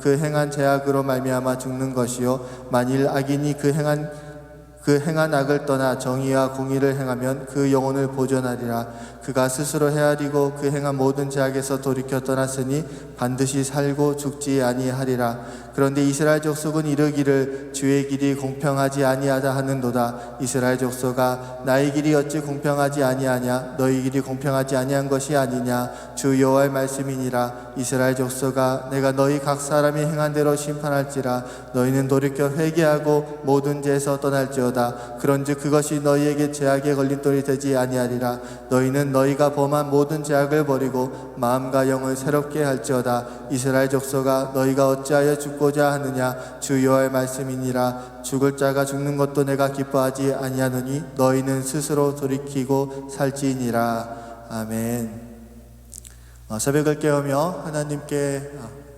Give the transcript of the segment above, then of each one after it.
그 행한 죄악으로 말미암아 죽는 것이요 만일 악인이 그 행한 악을 떠나 정의와 공의를 행하면 그 영혼을 보존하리라. 그가 스스로 헤아리고 그 행한 모든 죄악에서 돌이켜 떠났으니 반드시 살고 죽지 아니하리라. 그런데 이스라엘 족속은 이르기를 주의 길이 공평하지 아니하다 하는도다. 이스라엘 족속아 나의 길이 어찌 공평하지 아니하냐? 너희 길이 공평하지 아니한 것이 아니냐? 주 여호와의 말씀이니라. 이스라엘 족속아 내가 너희 각 사람이 행한 대로 심판할지라. 너희는 돌이켜 회개하고 모든 죄에서 떠날지어다. 그런즉 그것이 너희에게 죄악의 걸림돌이 되지 아니하리라. 너희는 너희가 범한 모든 죄악을 버리고 마음과 영을 새롭게 할지어다. 이스라엘 족속아 너희가 어찌하여 죽고자 하느냐? 주 여호와의 말씀이니라. 죽을 자가 죽는 것도 내가 기뻐하지 아니하노니 너희는 스스로 돌이키고 살지니라. 아멘. 새벽을 깨우며 하나님께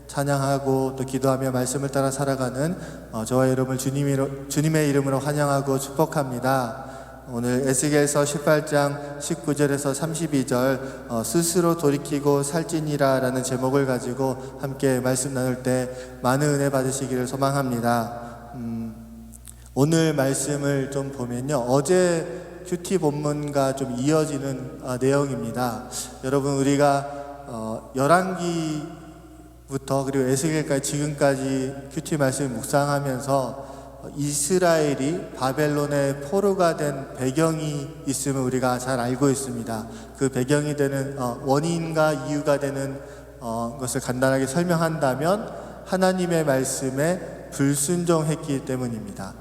찬양하고 또 기도하며 말씀을 따라 살아가는 저와 여러분을 주님의 이름으로 환영하고 축복합니다. 오늘 에스겔서 18장 19절에서 32절 스스로 돌이키고 살지니라 라는 제목을 가지고 함께 말씀 나눌 때 많은 은혜 받으시기를 소망합니다. 오늘 말씀을 좀 보면요, 어제 큐티 본문과 좀 이어지는 내용입니다. 여러분, 우리가 열왕기부터 그리고 에스겔까지 지금까지 큐티 말씀을 묵상하면서 이스라엘이 바벨론의 포로가 된 배경이 있음을 우리가 잘 알고 있습니다. 그 배경이 되는 원인과 이유가 되는 것을 간단하게 설명한다면 하나님의 말씀에 불순종했기 때문입니다.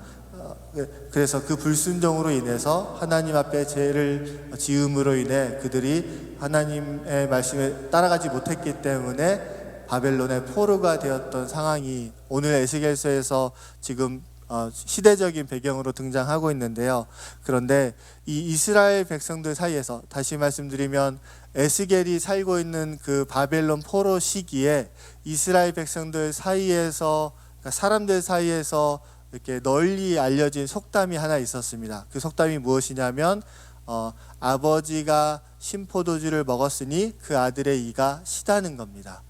그래서 그 불순종으로 인해서 하나님 앞에 죄를 지음으로 인해 그들이 하나님의 말씀에 따라가지 못했기 때문에 바벨론의 포로가 되었던 상황이 오늘 에스겔서에서 지금 시대적인 배경으로 등장하고 있는데요. 그런데 이 이스라엘 백성들 사이에서, 다시 말씀드리면 에스겔이 살고 있는 그 바벨론 포로 시기에 이스라엘 백성들 사이에서, 그러니까 사람들 사이에서 이렇게 널리 알려진 속담이 하나 있었습니다. 그 속담이 무엇이냐면 아버지가 신포도주를 먹었으니 그 아들의 이가 시다는 겁니다.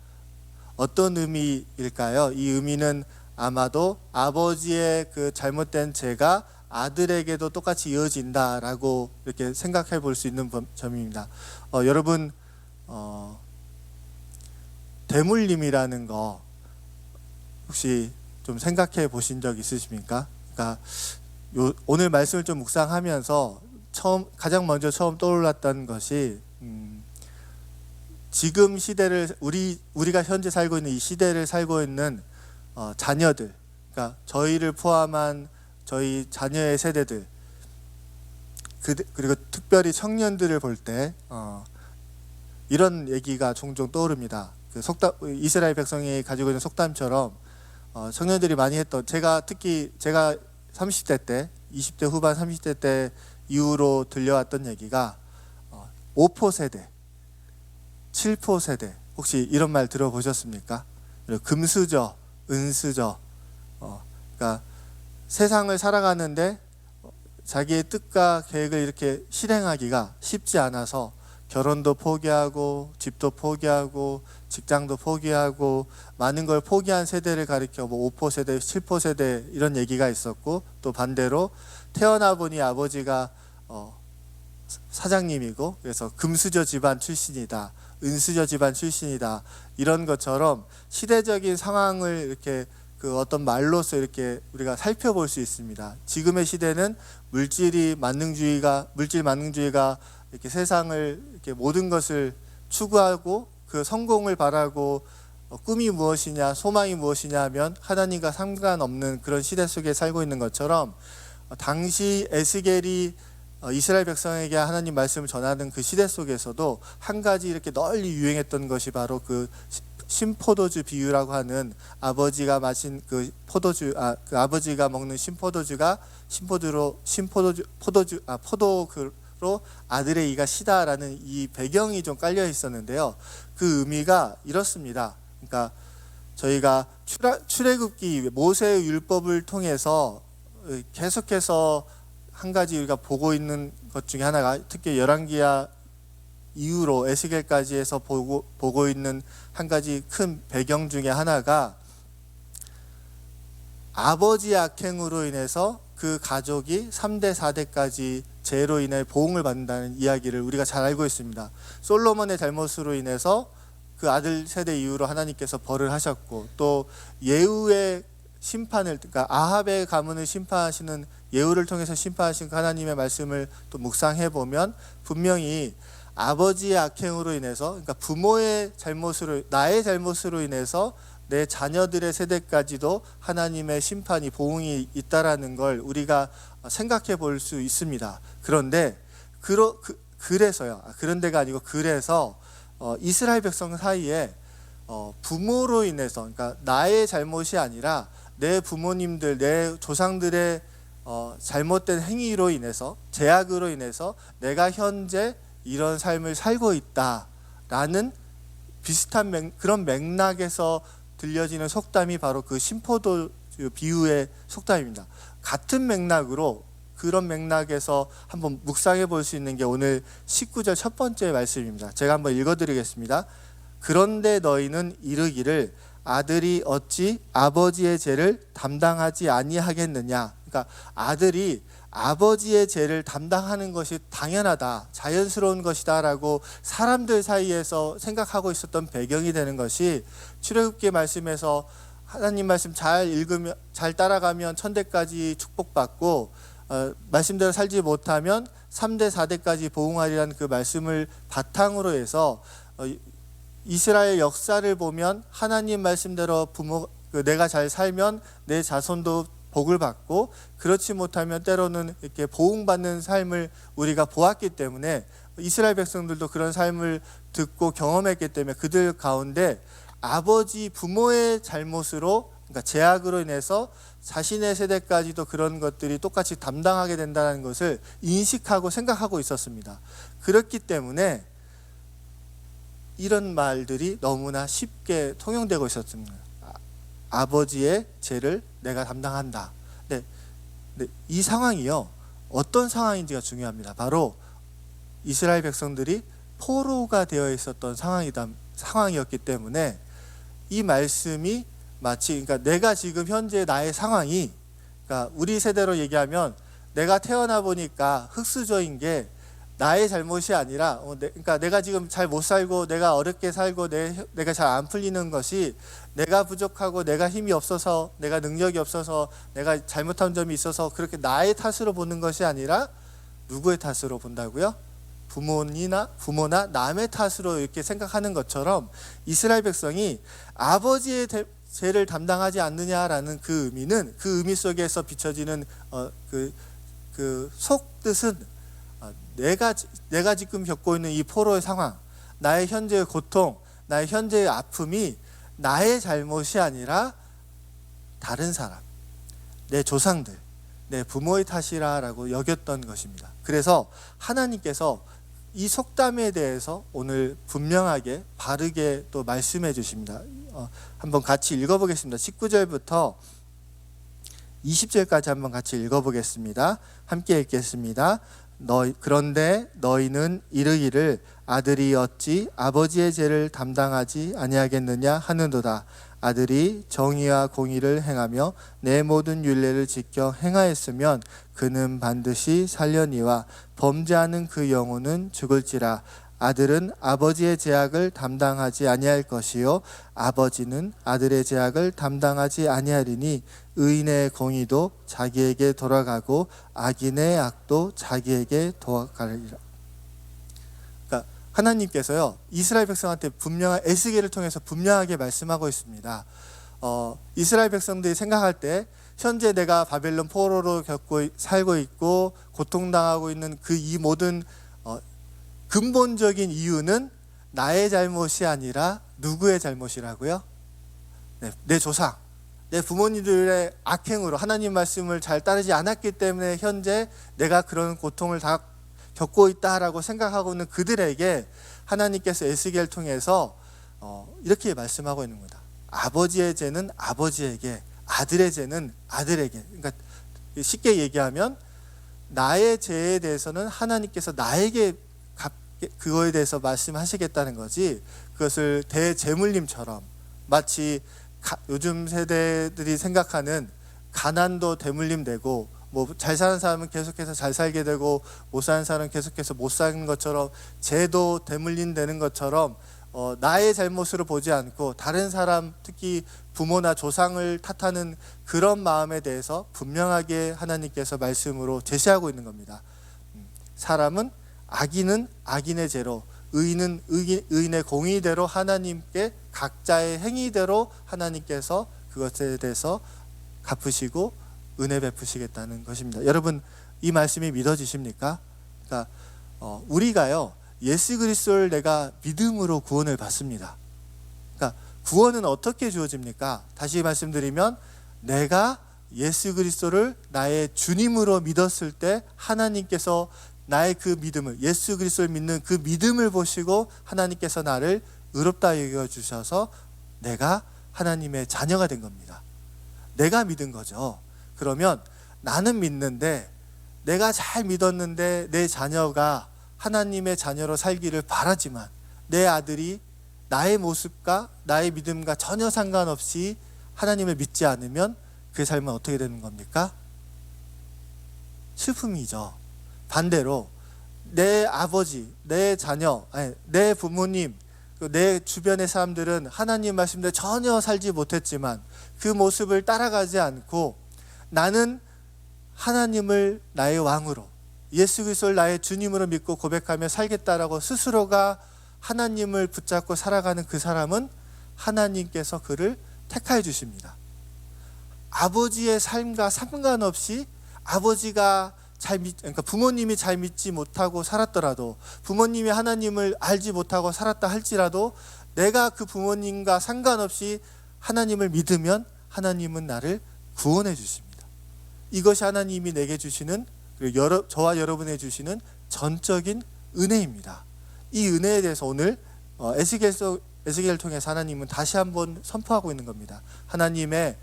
어떤 의미일까요? 이 의미는 아마도 아버지의 그 잘못된 죄가 아들에게도 똑같이 이어진다라고 이렇게 생각해 볼 수 있는 점입니다. 여러분, 대물림이라는 거 혹시 좀 생각해 보신 적 있으십니까? 그러니까 오늘 말씀을 좀 묵상하면서 가장 먼저 처음 떠올랐던 것이 지금 시대를 우리가 현재 살고 있는 이 시대를 살고 있는 자녀들, 그러니까 저희를 포함한 저희 자녀의 세대들, 그리고 특별히 청년들을 볼 때 이런 얘기가 종종 떠오릅니다. 그 이스라엘 백성이 가지고 있는 속담처럼 청년들이 많이 했던, 특히 제가 30대 때, 20대 후반 30대 때 이후로 들려왔던 얘기가 5포 세대, 7포 세대, 혹시 이런 말 들어보셨습니까? 금수저, 은수저. 그러니까 세상을 살아가는데 자기의 뜻과 계획을 이렇게 실행하기가 쉽지 않아서 결혼도 포기하고 집도 포기하고 직장도 포기하고 많은 걸 포기한 세대를 가리켜 5포 세대, 7포 세대 이런 얘기가 있었고, 또 반대로 태어나 보니 아버지가 사장님이고 그래서 금수저 집안 출신이다, 은수저 집안 출신이다, 이런 것처럼 시대적인 상황을 이렇게 그 어떤 말로서 이렇게 우리가 살펴볼 수 있습니다. 지금의 시대는 물질 만능주의가 이렇게 세상을 이렇게 모든 것을 추구하고 그 성공을 바라고 꿈이 무엇이냐, 소망이 무엇이냐 하면 하나님과 상관없는 그런 시대 속에 살고 있는 것처럼, 당시 에스겔이 이스라엘 백성에게 하나님 말씀을 전하는 그 시대 속에서도 한 가지 이렇게 널리 유행했던 것이 바로 그 신포도주 비유라고 하는, 아버지가 마신 그 아버지가 먹는 신포도주가 포도로 아들의 이가 시다라는 이 배경이 좀 깔려 있었는데요. 그 의미가 이렇습니다. 그러니까 저희가 출애굽기 모세의 율법을 통해서 계속해서 한 가지 우리가 보고 있는 것 중에 하나가, 특히 열왕기야 이후로 에스겔까지 해서 보고 있는 한 가지 큰 배경 중에 하나가 아버지의 악행으로 인해서 그 가족이 3대 4대까지 죄로 인해 보응을 받는다는 이야기를 우리가 잘 알고 있습니다. 솔로몬의 잘못으로 인해서 그 아들 세대 이후로 하나님께서 벌을 하셨고, 또 예후의 심판을, 그러니까 아합의 가문을 심판하시는 예후를 통해서 심판하신 하나님의 말씀을 또 묵상해 보면 분명히 아버지의 악행으로 인해서, 그러니까 부모의 잘못으로, 나의 잘못으로 인해서 내 자녀들의 세대까지도 하나님의 심판이, 보응이 있다라는 걸 우리가 생각해 볼 수 있습니다. 그런데 그래서요. 그런 데가 아니고, 그래서 이스라엘 백성 사이에 부모로 인해서, 그러니까 나의 잘못이 아니라 내 부모님들, 내 조상들의 잘못된 행위로 인해서, 죄악으로 인해서 내가 현재 이런 삶을 살고 있다라는 비슷한 그런 맥락에서 들려지는 속담이 바로 그 심포도 비유의 속담입니다. 같은 맥락으로, 그런 맥락에서 한번 묵상해 볼 수 있는 게 오늘 19절 첫 번째 말씀입니다. 제가 한번 읽어드리겠습니다. 그런데 너희는 이르기를 아들이 어찌 아버지의 죄를 담당하지 아니하겠느냐. 그러니까 아들이 아버지의 죄를 담당하는 것이 당연하다, 자연스러운 것이다 라고 사람들 사이에서 생각하고 있었던 배경이 되는 것이, 출애굽기 말씀에서 하나님 말씀 잘 읽으면, 잘 따라가면 천대까지 축복받고 말씀대로 살지 못하면 3대 4대까지 보응하리라는 그 말씀을 바탕으로 해서 이스라엘 역사를 보면 하나님 말씀대로 내가 잘 살면 내 자손도 복을 받고, 그렇지 못하면 때로는 이렇게 보응받는 삶을 우리가 보았기 때문에, 이스라엘 백성들도 그런 삶을 듣고 경험했기 때문에 그들 가운데 아버지, 부모의 잘못으로, 그러니까 죄악으로 인해서 자신의 세대까지도 그런 것들이 똑같이 담당하게 된다는 것을 인식하고 생각하고 있었습니다. 그렇기 때문에 이런 말들이 너무나 쉽게 통용되고 있었습니다. 아버지의 죄를 내가 담당한다. 네, 이 상황이요, 어떤 상황인지가 중요합니다. 바로 이스라엘 백성들이 포로가 되어 있었던 상황이었기 때문에 이 말씀이 마치, 그러니까 내가 지금 현재 나의 상황이, 그러니까 우리 세대로 얘기하면 내가 태어나 보니까 흙수저인 게 나의 잘못이 아니라, 그러니까 내가 지금 잘 못 살고 내가 어렵게 살고 내가 잘 안 풀리는 것이 내가 부족하고 내가 힘이 없어서, 내가 능력이 없어서, 내가 잘못한 점이 있어서 그렇게 나의 탓으로 보는 것이 아니라 누구의 탓으로 본다고요? 부모나 남의 탓으로 이렇게 생각하는 것처럼 이스라엘 백성이 아버지의 죄를 담당하지 않느냐라는 그 의미는, 그 의미 속에서 비춰지는 그 속뜻은 내가 지금 겪고 있는 이 포로의 상황, 나의 현재의 고통, 나의 현재의 아픔이 나의 잘못이 아니라 다른 사람, 내 조상들, 내 부모의 탓이라고 여겼던 것입니다. 그래서 하나님께서 이 속담에 대해서 오늘 분명하게, 바르게 또 말씀해 주십니다. 한번 같이 읽어보겠습니다. 19절부터 20절까지 한번 같이 읽어보겠습니다. 함께 읽겠습니다. 그런데 너희는 이르기를 아들이 어찌 아버지의 죄를 담당하지 아니하겠느냐 하는도다. 아들이 정의와 공의를 행하며 내 모든 율례를 지켜 행하였으면 그는 반드시 살려니와 범죄하는 그 영혼은 죽을지라. 아들은 아버지의 죄악을 담당하지 아니할 것이요 아버지는 아들의 죄악을 담당하지 아니하리니 의인의 공의도 자기에게 돌아가고 악인의 악도 자기에게 돌아가리라. 그러니까 하나님께서요, 이스라엘 백성한테 분명한, 에스겔을 통해서 분명하게 말씀하고 있습니다. 이스라엘 백성들이 생각할 때 현재 내가 바벨론 포로로 살고 있고 고통당하고 있는 이 모든 근본적인 이유는 나의 잘못이 아니라 누구의 잘못이라고요? 네, 내 조상, 내 부모님들의 악행으로 하나님 말씀을 잘 따르지 않았기 때문에 현재 내가 그런 고통을 다 겪고 있다라고 생각하고 있는 그들에게 하나님께서 에스겔을 통해서 이렇게 말씀하고 있는 겁니다. 아버지의 죄는 아버지에게, 아들의 죄는 아들에게. 그러니까 쉽게 얘기하면 나의 죄에 대해서는 하나님께서 나에게 그거에 대해서 말씀하시겠다는 거지, 그것을 대제물림처럼, 마치 요즘 세대들이 생각하는 가난도 대물림 되고 뭐 잘 사는 사람은 계속해서 잘 살게 되고 못 사는 사람은 계속해서 못 사는 것처럼 죄도 대물림 되는 것처럼 나의 잘못으로 보지 않고 다른 사람, 특히 부모나 조상을 탓하는 그런 마음에 대해서 분명하게 하나님께서 말씀으로 제시하고 있는 겁니다. 사람은 악인은 악인의 죄로, 의인은 의인의 공의대로 하나님께 각자의 행위대로 하나님께서 그것에 대해서 갚으시고 은혜 베푸시겠다는 것입니다. 여러분, 이 말씀이 믿어지십니까? 그러니까 우리가요, 예수 그리스도를 내가 믿음으로 구원을 받습니다. 그러니까 구원은 어떻게 주어집니까? 다시 말씀드리면, 내가 예수 그리스도를 나의 주님으로 믿었을 때 하나님께서 나의 그 믿음을, 예수 그리스도를 믿는 그 믿음을 보시고 하나님께서 나를 의롭다 여겨주셔서 내가 하나님의 자녀가 된 겁니다. 내가 믿은 거죠. 그러면 나는 믿는데, 내가 잘 믿었는데 내 자녀가 하나님의 자녀로 살기를 바라지만 내 아들이 나의 모습과 나의 믿음과 전혀 상관없이 하나님을 믿지 않으면 그 삶은 어떻게 되는 겁니까? 슬픔이죠. 반대로 내 아버지, 내 자녀, 내 부모님, 내 주변의 사람들은 하나님 말씀대로 전혀 살지 못했지만 그 모습을 따라가지 않고 나는 하나님을 나의 왕으로, 예수 그리스도를 나의 주님으로 믿고 고백하며 살겠다라고 스스로가 하나님을 붙잡고 살아가는 그 사람은 하나님께서 그를 택하여 주십니다. 아버지의 삶과 상관없이 아버지가 그러니까 부모님이 잘 믿지 못하고 살았더라도, 부모님이 하나님을 알지 못하고 살았다 할지라도 내가 그 부모님과 상관없이 하나님을 믿으면 하나님은 나를 구원해 주십니다. 이것이 하나님이 내게 주시는, 그리고 저와 여러분에게 주시는 전적인 은혜입니다. 이 은혜에 대해서 오늘 에스겔을 통해서 하나님은 다시 한번 선포하고 있는 겁니다. 하나님의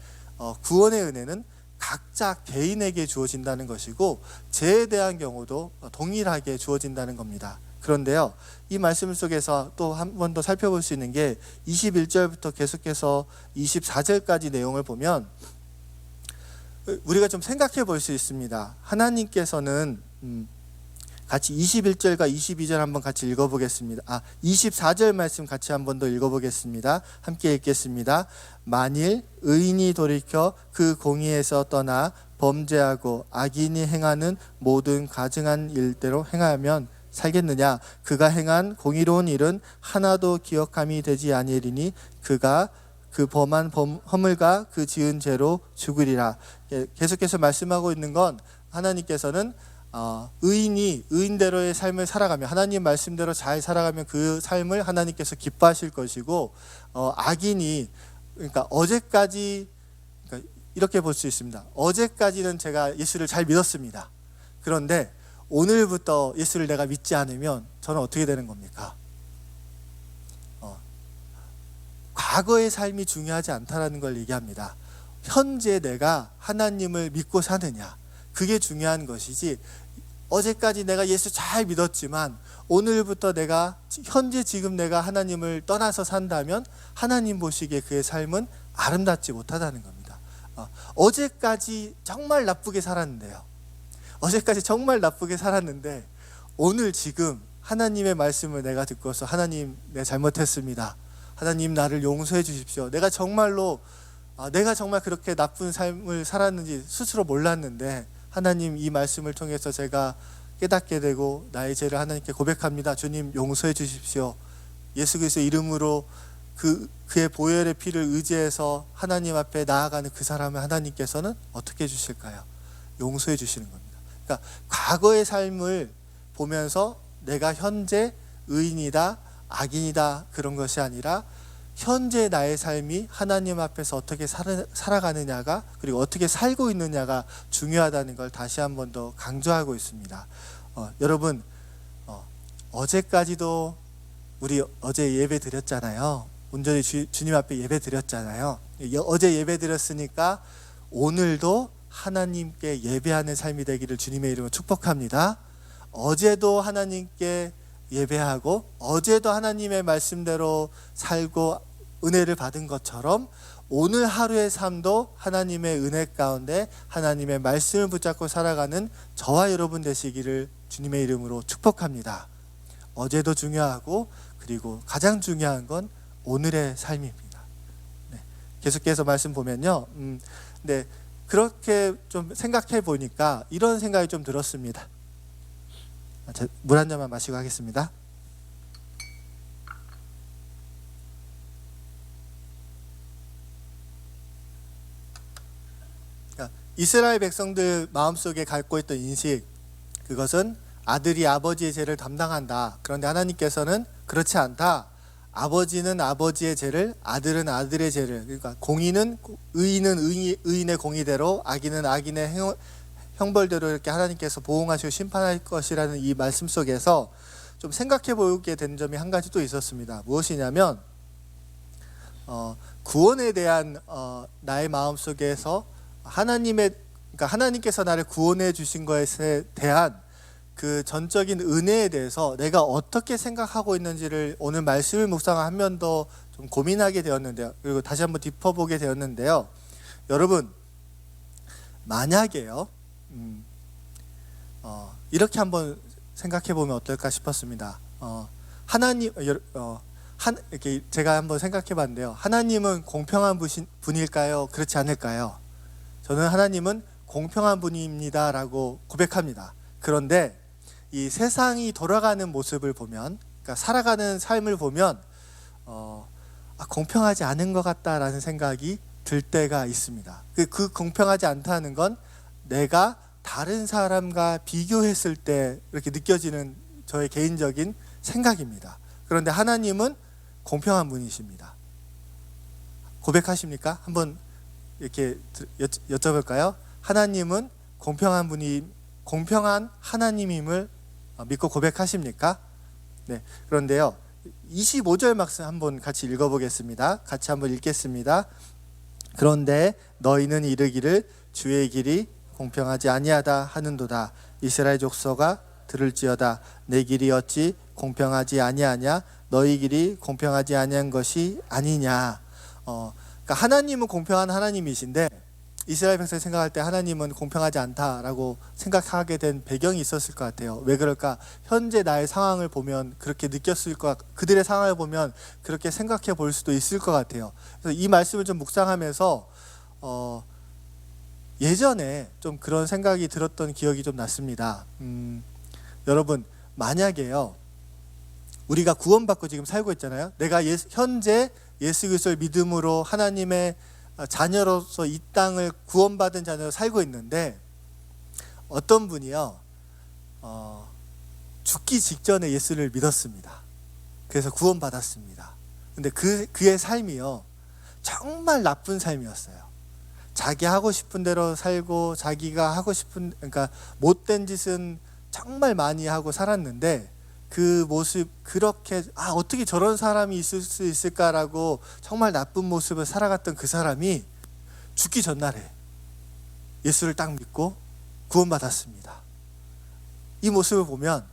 구원의 은혜는 각자 개인에게 주어진다는 것이고 죄에 대한 경우도 동일하게 주어진다는 겁니다. 그런데요, 이 말씀 속에서 또 한 번 더 살펴볼 수 있는 게 21절부터 계속해서 24절까지 내용을 보면 우리가 좀 생각해 볼 수 있습니다. 하나님께서는 같이 21절과 22절 한번 같이 읽어보겠습니다. 24절 말씀 같이 한번 더 읽어보겠습니다. 함께 읽겠습니다. 만일 의인이 돌이켜 그 공의에서 떠나 범죄하고 악인이 행하는 모든 가증한 일대로 행하면 살겠느냐? 그가 행한 공의로운 일은 하나도 기억함이 되지 아니하리니 그가 그 범한 허물과 그 지은 죄로 죽으리라. 계속해서 말씀하고 있는 건 하나님께서는 의인이 의인대로의 삶을 살아가면, 하나님 말씀대로 잘 살아가면 그 삶을 하나님께서 기뻐하실 것이고, 악인이, 그러니까 어제까지, 그러니까 이렇게 볼 수 있습니다. 어제까지는 제가 예수를 잘 믿었습니다. 그런데 오늘부터 예수를 내가 믿지 않으면 저는 어떻게 되는 겁니까? 과거의 삶이 중요하지 않다라는 걸 얘기합니다. 현재 내가 하나님을 믿고 사느냐, 그게 중요한 것이지, 어제까지 내가 예수 잘 믿었지만 오늘부터 내가 현재 지금 내가 하나님을 떠나서 산다면 하나님 보시기에 그의 삶은 아름답지 못하다는 겁니다. 어제까지 정말 나쁘게 살았는데요, 어제까지 정말 나쁘게 살았는데 오늘 지금 하나님의 말씀을 내가 듣고서, 하나님, 내가 잘못했습니다, 하나님 나를 용서해 주십시오, 내가 정말 그렇게 나쁜 삶을 살았는지 스스로 몰랐는데 하나님 이 말씀을 통해서 제가 깨닫게 되고 나의 죄를 하나님께 고백합니다. 주님 용서해 주십시오. 예수 그리스도 이름으로 그의 보혈의 피를 의지해서 하나님 앞에 나아가는 그 사람을 하나님께서는 어떻게 해주실까요? 용서해 주시는 겁니다. 그러니까 과거의 삶을 보면서 내가 현재 의인이다 악인이다 그런 것이 아니라 현재 나의 삶이 하나님 앞에서 어떻게 살아가느냐가, 그리고 어떻게 살고 있느냐가 중요하다는 걸 다시 한 번 더 강조하고 있습니다. 여러분, 어제까지도 우리 어제 예배 드렸잖아요. 온전히 주님 앞에 예배 드렸잖아요. 어제 예배 드렸으니까 오늘도 하나님께 예배하는 삶이 되기를 주님의 이름으로 축복합니다. 어제도 하나님께 예배하고 어제도 하나님의 말씀대로 살고 은혜를 받은 것처럼 오늘 하루의 삶도 하나님의 은혜 가운데 하나님의 말씀을 붙잡고 살아가는 저와 여러분 되시기를 주님의 이름으로 축복합니다. 어제도 중요하고 그리고 가장 중요한 건 오늘의 삶입니다. 네, 계속해서 말씀 보면요. 네, 그렇게 좀 생각해 보니까 이런 생각이 좀 들었습니다. 물 한 잔만 마시고 하겠습니다. 이스라엘 백성들 마음속에 갖고 있던 인식, 그것은 아들이 아버지의 죄를 담당한다. 그런데 하나님께서는 그렇지 않다. 아버지는 아버지의 죄를, 아들은 아들의 죄를, 그러니까 의인은 의인의 공의대로, 악인은 악인의 형벌대로 이렇게 하나님께서 보응하시고 심판할 것이라는 이 말씀 속에서 좀 생각해 보게 되는 점이 한 가지 또 있었습니다. 무엇이냐면 구원에 대한 나의 마음 속에서 그러니까 하나님께서 나를 구원해 주신 것에 대한 그 전적인 은혜에 대해서 내가 어떻게 생각하고 있는지를 오늘 말씀을 묵상하면서 좀 고민하게 되었는데요. 그리고 다시 한번 짚어보게 되었는데요. 여러분, 만약에요, 이렇게 한번 생각해 보면 어떨까 싶었습니다. 이렇게 제가 한번 생각해 봤는데요. 하나님은 공평한 분일까요? 그렇지 않을까요? 저는 하나님은 공평한 분입니다 라고 고백합니다. 그런데 이 세상이 돌아가는 모습을 보면, 그러니까 살아가는 삶을 보면 공평하지 않은 것 같다라는 생각이 들 때가 있습니다. 그 공평하지 않다는 건 내가 다른 사람과 비교했을 때 이렇게 느껴지는 저의 개인적인 생각입니다. 그런데 하나님은 공평한 분이십니다. 고백하십니까? 한번 이렇게 여쭤볼까요? 하나님은 공평한 하나님임을 믿고 고백하십니까? 네. 그런데요, 25절 말씀 한번 같이 읽어보겠습니다. 같이 한번 읽겠습니다. 그런데 너희는 이르기를 주의 길이 공평하지 아니하다 하는도다. 이스라엘 족속아 들을지어다. 내 길이 어찌 공평하지 아니하냐? 너희 길이 공평하지 아니한 것이 아니냐? 그러니까 하나님은 공평한 하나님이신데 이스라엘 백성이 생각할 때 하나님은 공평하지 않다라고 생각하게 된 배경이 있었을 것 같아요. 왜 그럴까? 현재 나의 상황을 보면 그렇게 느꼈을 것 같고 그들의 상황을 보면 그렇게 생각해 볼 수도 있을 것 같아요. 그래서 이 말씀을 좀 묵상하면서 예전에 좀 그런 생각이 들었던 기억이 좀 났습니다. 여러분, 만약에요, 우리가 구원받고 지금 살고 있잖아요. 내가 현재 예수 그리스도를 믿음으로 하나님의 자녀로서 이 땅을 구원받은 자녀로 살고 있는데 어떤 분이요, 죽기 직전에 예수를 믿었습니다. 그래서 구원받았습니다. 근데 그의 삶이요, 정말 나쁜 삶이었어요. 자기 하고 싶은 대로 살고 자기가 하고 싶은, 그러니까 못된 짓은 정말 많이 하고 살았는데 그 모습, 그렇게 어떻게 저런 사람이 있을 수 있을까라고 정말 나쁜 모습을 살아갔던 그 사람이 죽기 전날에 예수를 딱 믿고 구원받았습니다. 이 모습을 보면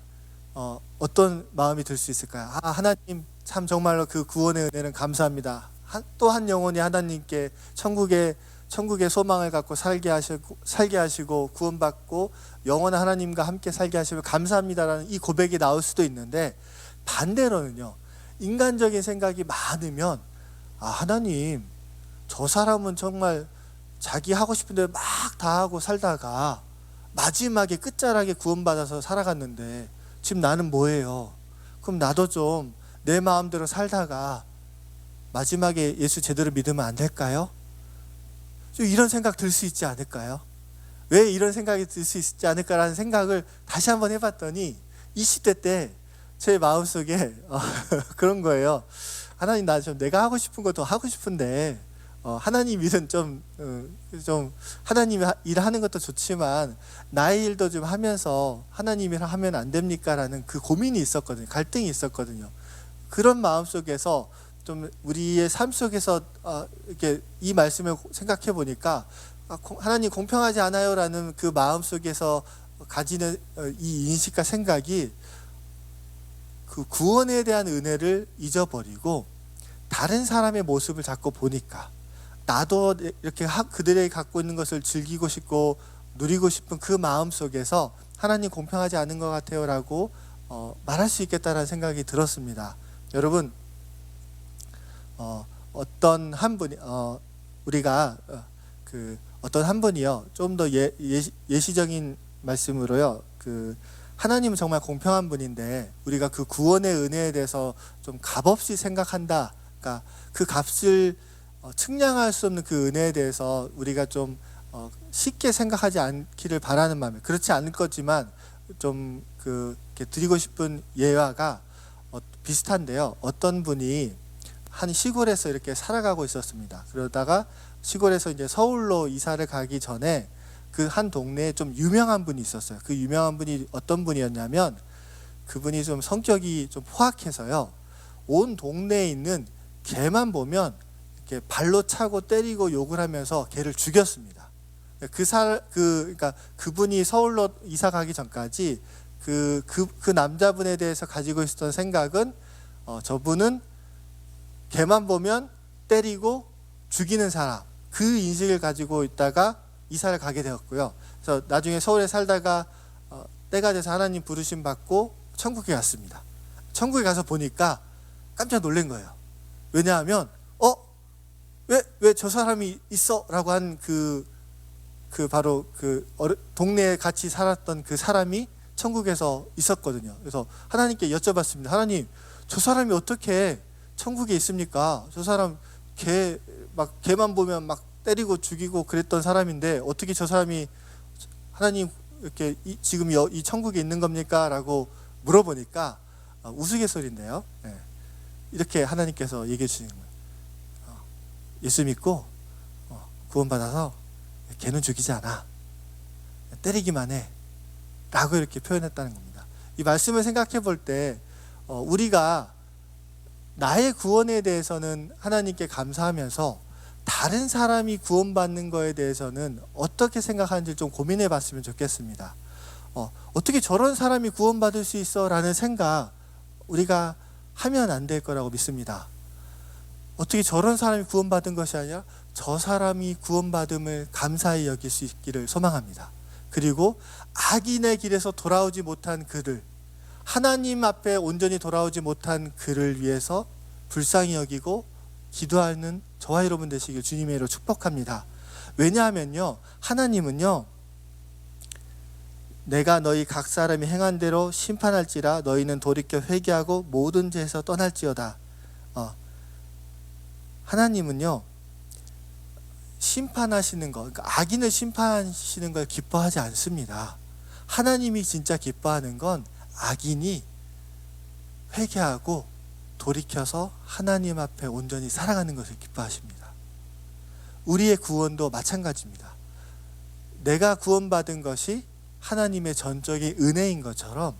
어떤 마음이 들 수 있을까요? 하나님 참 정말로 그 구원의 은혜는 감사합니다. 또 한 영혼이 하나님께 천국의 소망을 갖고 살게 하시고 구원받고 영원한 하나님과 함께 살게 하시면 감사합니다라는 이 고백이 나올 수도 있는데, 반대로는요, 인간적인 생각이 많으면 하나님, 저 사람은 정말 자기 하고 싶은 대로 막 다 하고 살다가 마지막에 끝자락에 구원받아서 살아갔는데 지금 나는 뭐예요? 그럼 나도 좀 내 마음대로 살다가 마지막에 예수 제대로 믿으면 안 될까요? 좀 이런 생각 들 수 있지 않을까요? 왜 이런 생각이 들 수 있지 않을까라는 생각을 다시 한번 해봤더니 20대 때 제 마음속에 그런 거예요. 하나님, 나 좀 내가 하고 싶은 거 더 하고 싶은데 하나님 일은 좀 하나님 일 하는 것도 좋지만 나의 일도 좀 하면서 하나님 일 하면 안 됩니까? 라는 그 고민이 있었거든요. 갈등이 있었거든요. 그런 마음 속에서 좀 우리의 삶 속에서 이렇게 이 말씀을 생각해 보니까 하나님 공평하지 않아요라는 그 마음 속에서 가지는 이 인식과 생각이 그 구원에 대한 은혜를 잊어버리고 다른 사람의 모습을 자꾸 보니까 나도 이렇게 그들이 갖고 있는 것을 즐기고 싶고 누리고 싶은 그 마음 속에서 하나님 공평하지 않은 것 같아요 라고 말할 수 있겠다는 생각이 들었습니다. 여러분, 어떤 한 분이 우리가 어떤 한 분이요, 좀 더 예시적인 말씀으로요, 하나님은 정말 공평한 분인데 우리가 그 구원의 은혜에 대해서 좀 값없이 생각한다. 그러니까 그 값을 측량할 수 없는 그 은혜에 대해서 우리가 좀 쉽게 생각하지 않기를 바라는 마음에, 그렇지 않을 거지만 좀 이렇게 드리고 싶은 예화가 비슷한데요. 어떤 분이 한 시골에서 이렇게 살아가고 있었습니다. 그러다가 시골에서 이제 서울로 이사를 가기 전에 그 한 동네에 좀 유명한 분이 있었어요. 그 유명한 분이 어떤 분이었냐면, 그분이 좀 성격이 좀 포악해서요, 온 동네에 있는 개만 보면 이렇게 발로 차고 때리고 욕을 하면서 개를 죽였습니다. 그러니까 그분이 서울로 이사 가기 전까지 그 남자분에 대해서 가지고 있었던 생각은 저분은 개만 보면 때리고 죽이는 사람, 그 인식을 가지고 있다가 이사를 가게 되었고요. 그래서 나중에 서울에 살다가 때가 돼서 하나님 부르심 받고 천국에 갔습니다. 천국에 가서 보니까 깜짝 놀란 거예요. 왜냐하면 왜 저 사람이 있어? 라고 한 바로 동네에 같이 살았던 그 사람이 천국에서 있었거든요. 그래서 하나님께 여쭤봤습니다. 하나님, 저 사람이 어떻게 천국에 있습니까? 저 사람 개만 보면 막 때리고 죽이고 그랬던 사람인데 어떻게 저 사람이 하나님 이렇게 지금 이 천국에 있는 겁니까? 라고 물어보니까 우스갯소리인데요. 이렇게 하나님께서 얘기해 주시는 거예요. 예수 믿고 구원받아서 개는 죽이지 않아, 때리기만 해 라고 이렇게 표현했다는 겁니다. 이 말씀을 생각해 볼 때 우리가 나의 구원에 대해서는 하나님께 감사하면서 다른 사람이 구원받는 거에 대해서는 어떻게 생각하는지 좀 고민해 봤으면 좋겠습니다. 어떻게 저런 사람이 구원받을 수 있어? 라는 생각 우리가 하면 안 될 거라고 믿습니다. 어떻게 저런 사람이 구원받은 것이 아니라 저 사람이 구원받음을 감사히 여길 수 있기를 소망합니다. 그리고 악인의 길에서 돌아오지 못한 그를, 하나님 앞에 온전히 돌아오지 못한 그를 위해서 불쌍히 여기고 기도하는 저와 여러분 되시길 주님의 이름으로 축복합니다. 왜냐하면요, 하나님은요, 내가 너희 각 사람이 행한 대로 심판할지라 너희는 돌이켜 회개하고 모든 죄에서 떠날지어다. 하나님은요, 심판하시는 것, 그러니까 악인을 심판하시는 걸 기뻐하지 않습니다. 하나님이 진짜 기뻐하는 건 악인이 회개하고 돌이켜서 하나님 앞에 온전히 살아가는 것을 기뻐하십니다. 우리의 구원도 마찬가지입니다. 내가 구원받은 것이 하나님의 전적인 은혜인 것처럼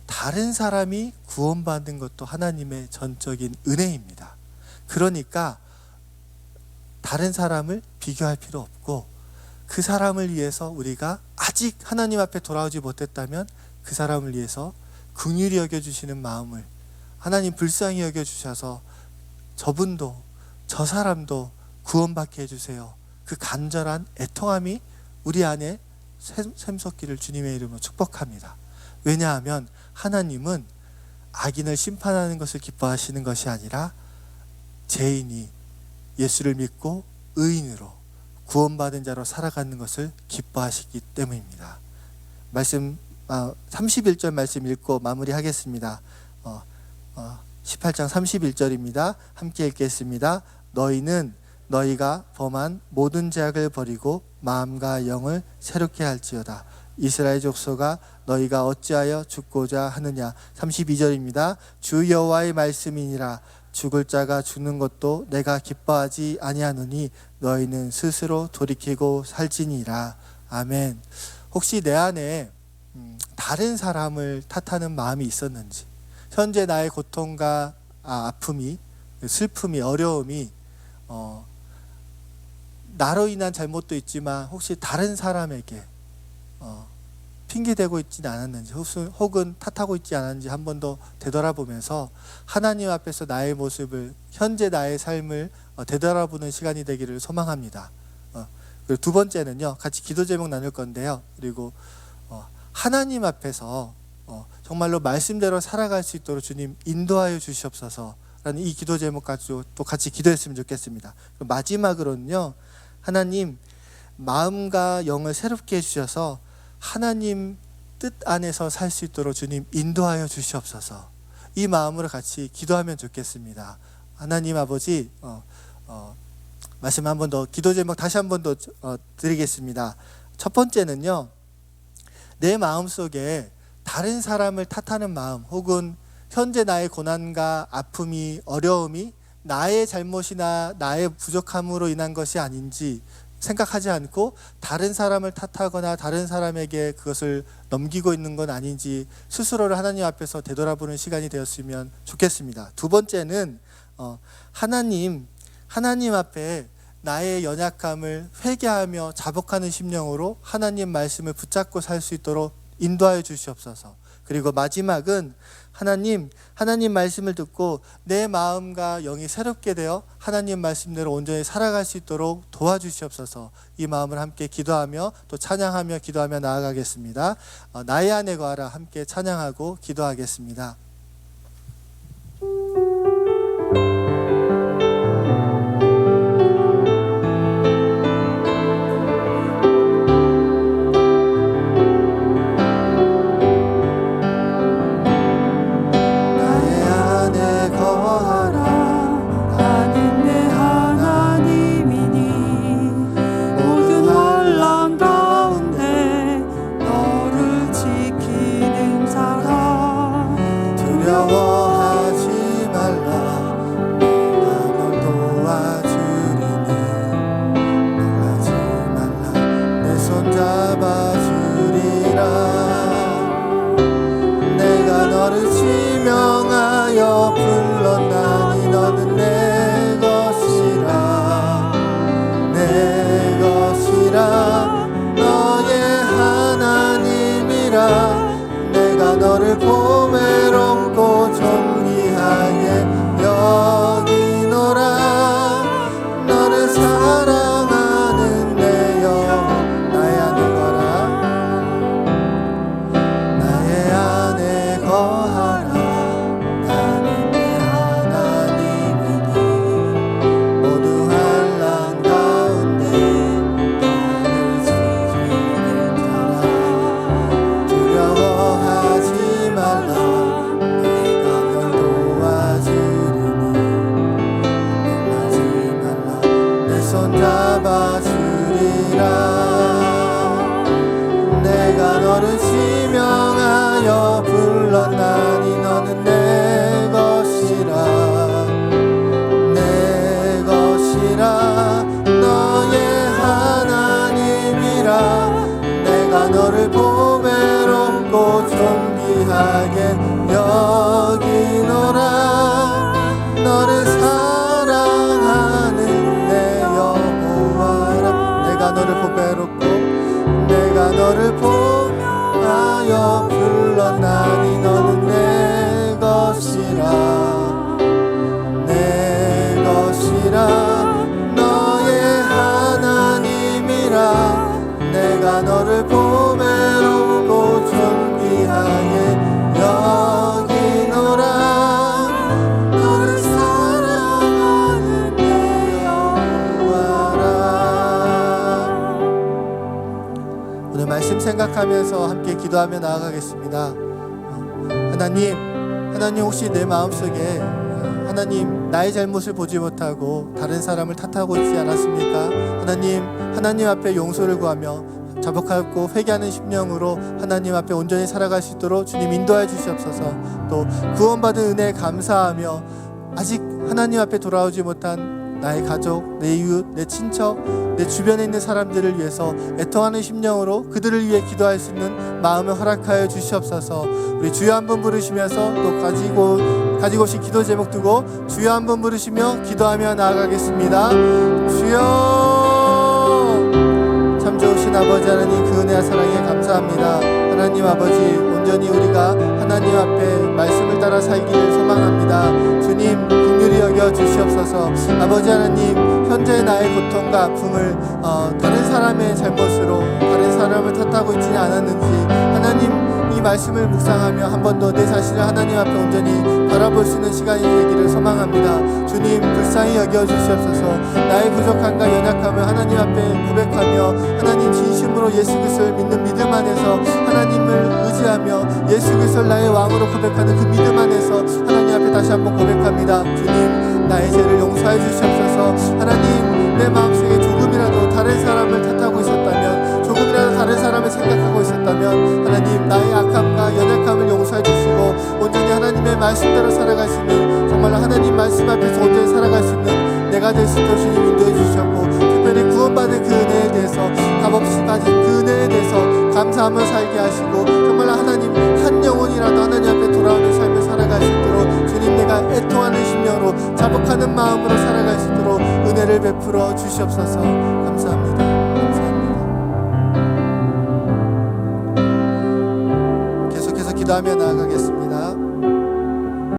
다른 사람이 구원받은 것도 하나님의 전적인 은혜입니다. 그러니까 다른 사람을 비교할 필요 없고, 그 사람을 위해서 우리가 아직 하나님 앞에 돌아오지 못했다면 그 사람을 위해서 긍휼히 여겨주시는 마음을 하나님 불쌍히 여겨주셔서 저분도 저 사람도 구원받게 해주세요. 그 간절한 애통함이 우리 안에 샘솟기를 주님의 이름으로 축복합니다. 왜냐하면 하나님은 악인을 심판하는 것을 기뻐하시는 것이 아니라 죄인이 예수를 믿고 의인으로 구원받은 자로 살아가는 것을 기뻐하시기 때문입니다. 말씀 31절 말씀 읽고 마무리하겠습니다. 18장 31절입니다. 함께 읽겠습니다. 너희는 너희가 범한 모든 죄악을 버리고 마음과 영을 새롭게 할지어다. 이스라엘 족속아, 너희가 어찌하여 죽고자 하느냐. 32절입니다. 주 여호와의 말씀이니라. 죽을 자가 죽는 것도 내가 기뻐하지 아니하노니 너희는 스스로 돌이키고 살지니라. 아멘. 혹시 내 안에 다른 사람을 탓하는 마음이 있었는지, 현재 나의 고통과 아픔이, 슬픔이, 어려움이 나로 인한 잘못도 있지만 혹시 다른 사람에게 핑계대고 있지는 않았는지 혹은 탓하고 있지 않았는지 한 번 더 되돌아보면서 하나님 앞에서 나의 모습을, 현재 나의 삶을 되돌아보는 시간이 되기를 소망합니다. 그리고 두 번째는요, 같이 기도 제목 나눌 건데요. 그리고 하나님 앞에서 정말로 말씀대로 살아갈 수 있도록 주님 인도하여 주시옵소서 라는 이 기도 제목 가지고 또 같이 기도했으면 좋겠습니다. 마지막으로는요, 하나님 마음과 영을 새롭게 해주셔서 하나님 뜻 안에서 살 수 있도록 주님 인도하여 주시옵소서, 이 마음으로 같이 기도하면 좋겠습니다. 하나님 아버지, 말씀 한 번 더, 기도 제목 다시 한 번 더 드리겠습니다. 첫 번째는요, 내 마음속에 다른 사람을 탓하는 마음, 혹은 현재 나의 고난과 아픔이, 어려움이 나의 잘못이나 나의 부족함으로 인한 것이 아닌지 생각하지 않고 다른 사람을 탓하거나 다른 사람에게 그것을 넘기고 있는 건 아닌지 스스로를 하나님 앞에서 되돌아보는 시간이 되었으면 좋겠습니다. 두 번째는 하나님 앞에 나의 연약함을 회개하며 자복하는 심령으로 하나님 말씀을 붙잡고 살 수 있도록 인도하여 주시옵소서. 그리고 마지막은 하나님 말씀을 듣고 내 마음과 영이 새롭게 되어 하나님 말씀대로 온전히 살아갈 수 있도록 도와주시옵소서. 이 마음을 함께 기도하며 또 찬양하며 기도하며 나아가겠습니다. 나의 안에 거하라 함께 찬양하고 기도하겠습니다. 너를 보배롭고 존귀하게 여기노라. 너를 사랑하는 내 영혼 나의 안에 거하라. 나의 안에 거하라. 나는 내 하나님이니 모두 환난 가운데 너를 지키는 자라. 두려워하지 말라. 내가 널 도와주리니 놀라지 말라. 내 손 잡아주리라. 내가 너를 지명하여 불렀나니 너는 내 것이라. 내 것이라. 너의 하나님이라. 내가 너를 보배롭고 존귀하게 여기노라. 너를 사랑하는 내 여호와라. 내가 너를 보배롭고 내가 너를 보하여 불렀나니 너는 내 것이라. 내 것이라. 너의 하나님이라. 내가 너를 보배롭고 존귀하게 여기노라. 너를 사랑하는 내 여호와라. 오늘 말씀 생각하면서 함께 기도하며 나아가겠습니다. 하나님 혹시 내 마음속에 하나님 나의 잘못을 보지 못하고 다른 사람을 탓하고 있지 않았습니까? 하나님 앞에 용서를 구하며 자복하고 회개하는 심령으로 하나님 앞에 온전히 살아갈 수 있도록 주님 인도하여 주시옵소서. 또 구원받은 은혜에 감사하며 아직 하나님 앞에 돌아오지 못한 나의 가족, 내 이웃, 내 친척, 내 주변에 있는 사람들을 위해서 애통하는 심령으로 그들을 위해 기도할 수 있는 마음을 허락하여 주시옵소서. 우리 주여 한번 부르시면서 또 가지고 오신 기도 제목 두고 주여 한번 부르시며 기도하며 나아가겠습니다. 주여, 참 좋으신 아버지 하나님, 그 은혜와 사랑에 감사합니다. 하나님 아버지, 온전히 우리가 하나님 앞에 말씀을 따라 살기를 소망합니다. 주님, 긍휼히 여겨 주시옵소서. 아버지 하나님, 현재 나의 고통과 아픔을 다른 사람의 잘못으로, 다른 사람을 탓하고 있지는 않았는지 하나님, 이 말씀을 묵상하며 한 번 더 내 자신을 하나님 앞에 온전히 바라볼 수 있는 시간이 되기를 소망합니다. 주님, 불쌍히 여겨 주시옵소서. 나의 부족함과 연약함을 하나님 앞에 고백하며 하나님 진심으로 예수 그리스도를 믿는 믿음 안에서 하나님을 의지하며 예수 그리스도를 나의 왕으로 고백하는 그 믿음 안에서 하나님 앞에 다시 한번 고백합니다. 주님, 나의 죄를 용서해 주시옵소서. 하나님, 내 마음속에 조금이라도 다른 사람을 탓하고 있었다면, 조금이라도 다른 사람을 생각하고 있었다면 하나님, 나의 악함과 연약함을 용서해 주시고 온전히 하나님의 말씀대로 살아갈 수 있는, 정말로 하나님 말씀 앞에서 온전히 살아갈 수 있는 내가 될 수 있도록 주님 인도해 주셨고, 특별히 구원받은 그 은혜에 대해서, 값없이 받은 그 은혜에 대해서 감사하며 살게 하시고, 정말로 하나님 한 영혼이라도 하나님 앞에 돌아오는 삶을 살아갈 수 있도록 주님, 내가 애통하는 심령으로 자복하는 마음으로 살아갈 수 있도록 은혜를 베풀어 주시옵소서. 감사합니다. 계속해서 기도하며 나아가겠습니다.